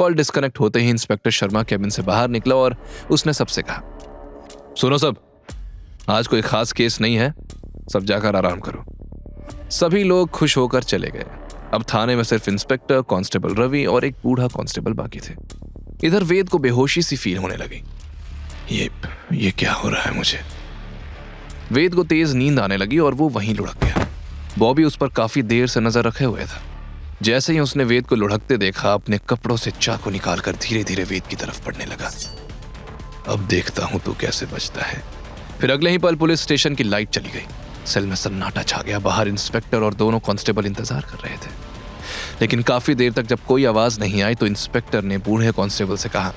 Call disconnect होते ही inspector Sharma cabin से बाहर निकला और उसने सबसे कहा, सुनो सब, आज कोई खास केस नहीं है, सब जाकर आराम करो। सभी लोग खुश होकर चले गए। अब थाने में सिर्फ इंस्पेक्टर, कांस्टेबल रवि और एक बूढ़ा कांस्टेबल बाकी थे। इधर वेद को बेहोशी सी फील होने लगी। ये क्या हो रहा है मुझे? वेद को तेज नींद आने लगी और वो वहीं लुढ़क गया। बॉबी उस पर काफी देर से नजर रखे हुए था। जैसे ही उसने वेद को लुढ़कते देखा, अपने कपड़ों से चाकू निकालकर धीरे धीरे वेद की तरफ बढ़ने लगा। अब देखता हूं तू कैसे बचता है। फिर अगले ही पल पुलिस स्टेशन की लाइट चली गई। सेल में सन्नाटा छा गया। बाहर इंस्पेक्टर और दोनों कांस्टेबल इंतजार कर रहे थे, लेकिन काफी देर तक जब कोई आवाज नहीं आई तो इंस्पेक्टर ने बूढ़े कांस्टेबल से कहा,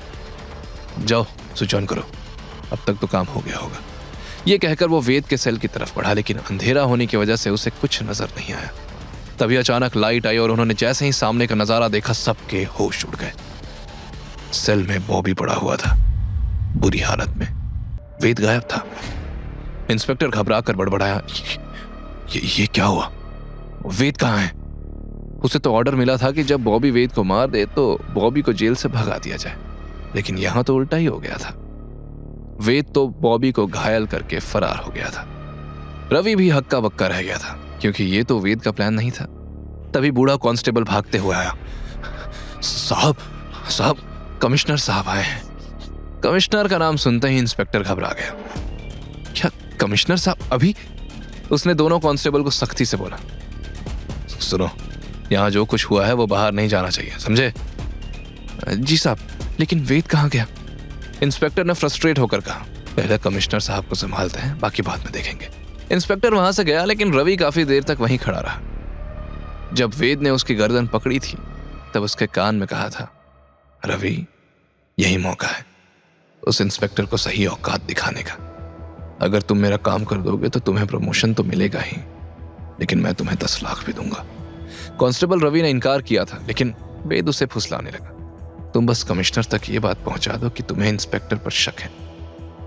जाओ स्विच ऑन करो, अब तक तो काम हो गया होगा। ये कहकर वो वेद के सेल की तरफ बढ़ा, लेकिन अंधेरा होने की वजह से उसे कुछ नजर नहीं आया। तभी अचानक लाइट आई और उन्होंने जैसे ही सामने का नजारा देखा, सबके होश उड़ गए। सेल में बॉबी पड़ा हुआ था, बुरी हालत में। वेद गायब था। इंस्पेक्टर घबरा कर बड़बड़ाया, ये क्या हुआ? वेद कहाँ है? उसे तो ऑर्डर मिला था कि जब बॉबी वेद को मार दे तो बॉबी को जेल से भगा दिया जाए, लेकिन यहां तो उल्टा ही हो गया था। वेद तो बॉबी को घायल करके फरार हो गया था। रवि भी हक्का बक्का रह गया था, क्योंकि ये तो वेद का प्लान नहीं था। तभी बूढ़ा कांस्टेबल भागते हुए आया, साहब, कमिश्नर साहब आए हैं। कमिश्नर का नाम सुनते ही इंस्पेक्टर घबरा गया। क्या कमिश्नर साहब अभी? उसने दोनों कांस्टेबल को सख्ती से बोला, सुनो, यहां जो कुछ हुआ है वो बाहर नहीं जाना चाहिए, समझे? जी साहब, लेकिन वेद कहां गया? इंस्पेक्टर ने फ्रस्ट्रेट होकर कहा, पहले कमिश्नर साहब को संभालते हैं, बाकी बाद में देखेंगे। इंस्पेक्टर वहां से गया, लेकिन रवि काफी देर तक वहीं खड़ा रहा। जब वेद ने उसकी गर्दन पकड़ी थी तब उसके कान में कहा था, रवि, यही मौका है उस इंस्पेक्टर को सही औकात दिखाने का। अगर तुम मेरा काम कर दोगे तो तुम्हें प्रमोशन तो मिलेगा ही, लेकिन मैं तुम्हें 10 लाख भी दूंगा। कांस्टेबल रवि ने इनकार किया था, लेकिन वेद उसे फुसलाने लगा, तुम बस कमिश्नर तक ये बात पहुंचा दो कि तुम्हें इंस्पेक्टर पर शक है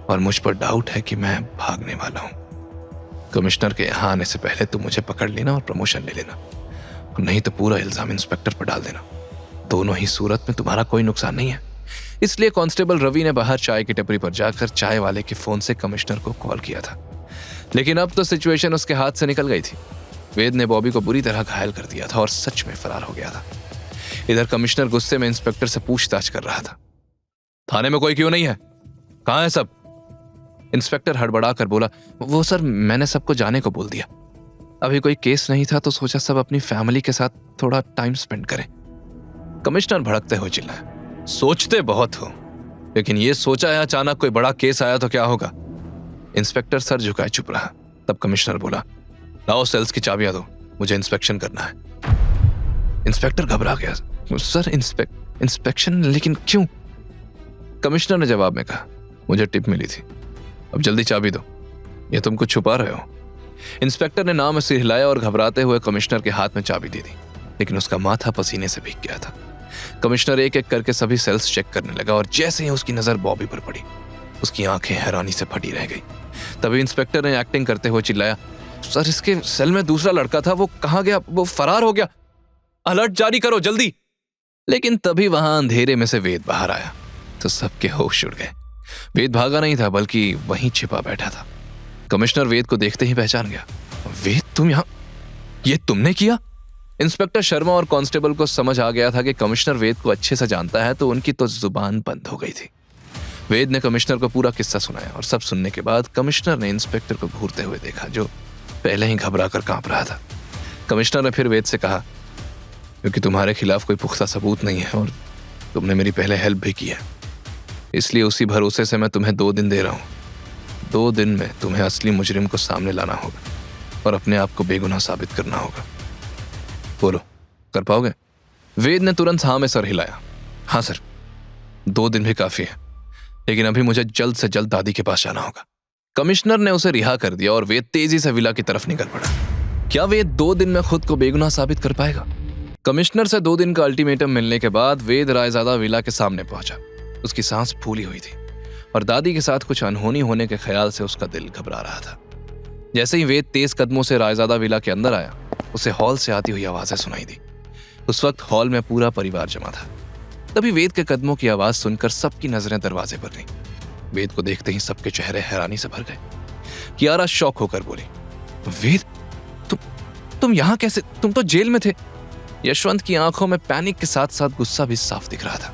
और मुझ पर डाउट है कि मैं भागने वाला हूं। कमिश्नर के यहां आने से पहले तुम मुझे पकड़ लेना और प्रमोशन ले लेना, और नहीं तो पूरा इल्जाम इंस्पेक्टर पर डाल देना। दोनों ही सूरत में तुम्हारा कोई नुकसान नहीं है। इसलिए कांस्टेबल रवि ने बाहर चाय की टपरी पर जाकर चाय वाले के फोन से कमिश्नर को कॉल किया था, लेकिन अब तो सिचुएशन उसके हाथ से निकल गई थी। वेद ने बॉबी को बुरी तरह घायल कर दिया था और सच में फरार हो गया था। इधर कमिश्नर गुस्से में इंस्पेक्टर से पूछताछ कर रहा था, थाने में कोई क्यों नहीं है? कहां है सब? इंस्पेक्टर हड़बड़ा कर बोला, वो सर, मैंने सबको जाने को बोल दिया। अभी कोई केस नहीं था तो सोचा सब अपनी फैमिली के साथ थोड़ा टाइम स्पेंड करें। कमिश्नर भड़कते हुए चिल्लाया, सोचते बहुत हो, लेकिन ये सोचा है अचानक कोई बड़ा केस आया तो क्या होगा? इंस्पेक्टर सर झुकाए चुप रहा। तब कमिश्नर बोला, लाओ सेल्स की चाबियां दो, मुझे इंस्पेक्शन करना है। इंस्पेक्टर घबरा गया, सर इंस्पेक्शन, लेकिन क्यों? कमिश्नर ने जवाब में कहा, मुझे टिप मिली थी, अब जल्दी चाबी दो, ये तुम कुछ छुपा रहे हो। इंस्पेक्टर ने नाम से हिलाया और घबराते हुए कमिश्नर के हाथ में चाबी दे दी, लेकिन उसका माथा पसीने से भीग गया था। कमिश्नर एक एक करके सभी सेल्स चेक करने लगा और जैसे ही उसकी नजर बॉबी पर पड़ी, उसकी आंखें हैरानी से फटी रह गई। तभी इंस्पेक्टर ने एक्टिंग करते हुए चिल्लाया, सर, इसके सेल में दूसरा लड़का था, वो कहां गया? वो फरार हो गया, अलर्ट जारी करो जल्दी। लेकिन तभी वहां अंधेरे में से वेद बाहर आया तो सबके होश उड़ गए। वेद भागा नहीं था, बल्कि वहीं छिपा बैठा था। कमिश्नर वेद को देखते ही पहचान गया, वेद तुम यहां, ये तुमने किया? इंस्पेक्टर शर्मा और कांस्टेबल को समझ आ गया था कि कमिश्नर वेद को अच्छे से जानता है, तो उनकी तो जुबान बंद हो गई थी। वेद ने कमिश्नर को पूरा किस्सा सुनाया और सब सुनने के बाद कमिश्नर ने इंस्पेक्टर को घूरते हुए देखा, जो पहले ही घबरा कर कांप रहा था। कमिश्नर ने फिर वेद से कहा, क्योंकि तुम्हारे खिलाफ कोई पुख्ता सबूत नहीं है और तुमने मेरी पहले हेल्प भी की है, इसलिए उसी भरोसे से मैं तुम्हें 2 दिन दे रहा हूं। 2 दिन में तुम्हें असली मुजरिम को सामने लाना होगा और अपने आप को बेगुनाह साबित करना होगा। बोलो, कर पाओगे? वेद ने तुरंत हाँ में सर हिलाया। हाँ सर, 2 दिन भी काफी है, लेकिन अभी मुझे जल्द से जल्द दादी के पास जाना होगा। कमिश्नर ने उसे रिहा कर दिया और वेद तेजी से विला की तरफ निकल पड़ा। क्या वेद 2 दिन में खुद को बेगुनाह साबित कर पाएगा? कमिश्नर से 2 दिन का अल्टीमेटम मिलने के बाद वेद रायजादा विला के सामने पहुंचा। उसकी सांस फूली हुई थी और दादी के साथ कुछ अनहोनी होने के ख्याल से उसका दिल घबरा रहा था। जैसे ही वेद तेज कदमों से रायजादा विला के अंदर आया, उसे हॉल से आती हुई आवाजें सुनाई दी। उस वक्त हॉल में पूरा परिवार जमा था। तभी वेद के कदमों की आवाज सुनकर सबकी नजरें दरवाजे पर गईं। वेद को देखते ही सबके चेहरे हैरानी से भर गए। कियारा शॉक होकर बोली, वेद, तुम यहां कैसे? तुम तो जेल में थे। यशवंत की आंखों में पैनिक के साथ साथ गुस्सा भी साफ दिख रहा था।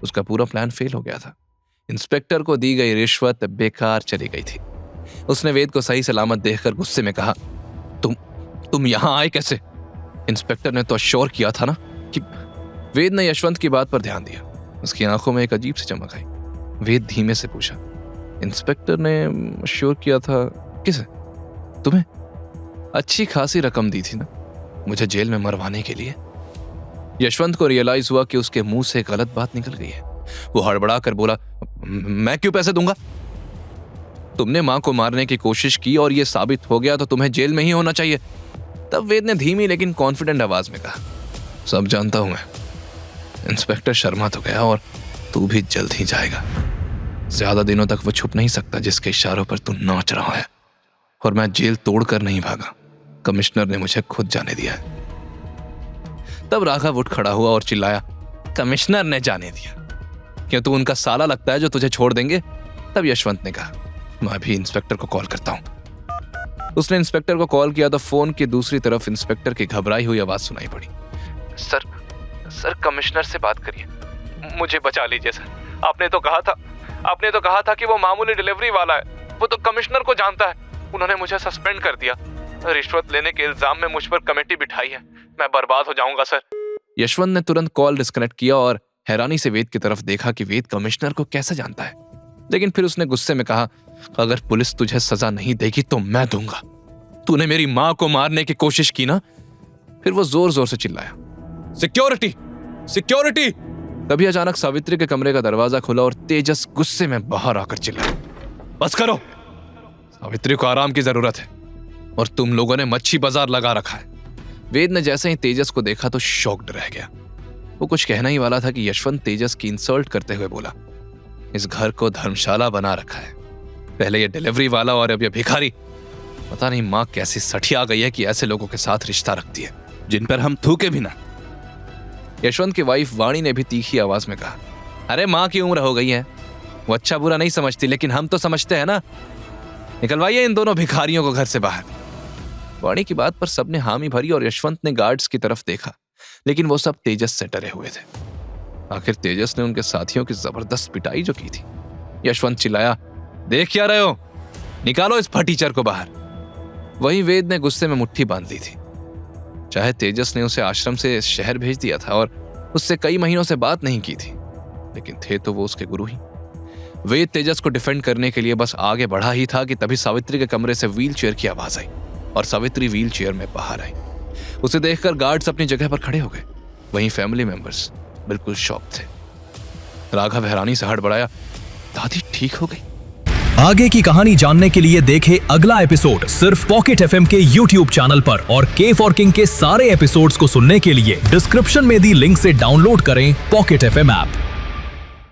उसका पूरा प्लान फेल हो गया था। इंस्पेक्टर को दी गई रिश्वत बेकार चली गई थी। उसने वेद को सही सलामत देखकर गुस्से में कहा, तुम यहां आए कैसे? इंस्पेक्टर ने तो अश्योर किया था ना कि... वेद ने यशवंत की बात पर ध्यान दिया। उसकी आंखों में एक अजीब सी चमक आई। वेद धीमे से पूछा, इंस्पेक्टर ने अश्योर किया था? किसे? तुम्हें? अच्छी खासी रकम दी थी ना मुझे जेल में मरवाने के लिए। यशवंत को रियलाइज हुआ कि उसके मुंह से गलत बात निकल गई है। वो हड़बड़ा कर बोला, मैं क्यों पैसे दूंगा? तुमने मां को मारने की कोशिश की और ये साबित हो गया तो तुम्हें जेल में ही होना चाहिए। तब वेद ने धीमी लेकिन कॉन्फिडेंट आवाज में कहा, सब जानता हूं मैं। इंस्पेक्टर शर्मा तो गया और तू भी जल्द ही जाएगा। ज्यादा दिनों तक वो छुप नहीं सकता जिसके इशारों पर तू नाच रहा है। और मैं जेल तोड़कर नहीं भागा, कमिश्नर ने मुझे खुद जाने दिया है। तब राघव उठ खड़ा हुआ और चिल्लाया, कमिश्नर ने जाने दिया? क्यों तू उनका साला लगता है जो तुझे छोड़ देंगे? तब यशवंत ने कहा, मैं भी इंस्पेक्टर को कॉल करता हूं। उसने इंस्पेक्टर को कॉल किया तो फोन की दूसरी तरफ इंस्पेक्टर की घबराई हुई आवाज सुनाई पड़ी, सर कमिश्नर से बात करिए, मुझे बचा लीजिए सर। आपने तो कहा था कि वो मामूली डिलीवरी वाला है। वो तो कमिश्नर को जानता है। उन्होंने मुझे सस्पेंड कर दिया। रिश्वत लेने के इल्जाम में मुझ पर कमेटी बिठाई है। मैं बर्बाद हो जाऊंगा सर। यशवंत ने तुरंत कॉल डिस्कनेक्ट किया और हैरानी से वेद की तरफ देखा कि वेद कमिश्नर को कैसे जानता है। लेकिन फिर उसने गुस्से में कहा, अगर पुलिस तुझे सजा नहीं देगी तो मैं दूंगा। तूने मेरी मां को मारने की कोशिश की ना? फिर वो जोर जोर से चिल्लाया, सिक्योरिटी सिक्योरिटी। तभी अचानक सावित्री के कमरे का दरवाजा खुला और तेजस गुस्से में बाहर आकर चिल्लाया, बस करो, सावित्री को आराम की जरूरत है और तुम लोगों ने मच्छी बाजार लगा रखा है। वेद ने जैसे ही तेजस को देखा तो शॉक्ड रह गया। वो कुछ कहना ही वाला था कि यशवंत तेजस की इंसल्ट करते हुए बोला, इस घर को धर्मशाला बना रखा है। पहले ये डिलीवरी वाला और अब ये भिखारी। पता नहीं माँ कैसी सठिया गई है कि ऐसे लोगों के साथ रिश्ता रखती है जिन पर हम थूके भी ना। यशवंत की वाइफ वाणी ने भी तीखी आवाज में कहा, अरे माँ की उम्र हो गई है, वो अच्छा बुरा नहीं समझती, लेकिन हम तो समझते हैं ना। निकलवाइए इन दोनों भिखारियों को घर से बाहर। वाणी की बात पर सबने हामी भरी और यशवंत ने गार्ड्स की तरफ देखा, लेकिन वो सब तेजस से डरे हुए थे। आखिर तेजस ने उनके साथियों की जबरदस्त पिटाई जो की थी। यशवंत चिल्लाया, देख क्या रहे हो, निकालो इस फटीचर को बाहर। वहीं वेद ने गुस्से में मुट्ठी बांध ली थी। चाहे तेजस ने उसे आश्रम से शहर भेज दिया था और उससे कई महीनों से बात नहीं की थी, लेकिन थे तो वो उसके गुरु ही। वेद तेजस को डिफेंड करने के लिए बस आगे बढ़ा ही था कि तभी सावित्री के कमरे से व्हील चेयर की आवाज आई और सावित्री व्हील चेयर में बाहर आई। उसे देखकर गार्ड्स अपनी जगह पर खड़े हो गए। वहीं फैमिली मेंबर्स बिल्कुल शॉक थे। राघव हैरानी से हड़बड़ाया, दादी ठीक हो गई? आगे की कहानी जानने के लिए देखें अगला एपिसोड सिर्फ पॉकेट एफएम के YouTube चैनल पर और के फॉर किंग के सारे एपिसोड्स को सुनने के लिए डिस्क्रिप्शन में दी लिंक से डाउनलोड करें पॉकेट एफएम ऐप।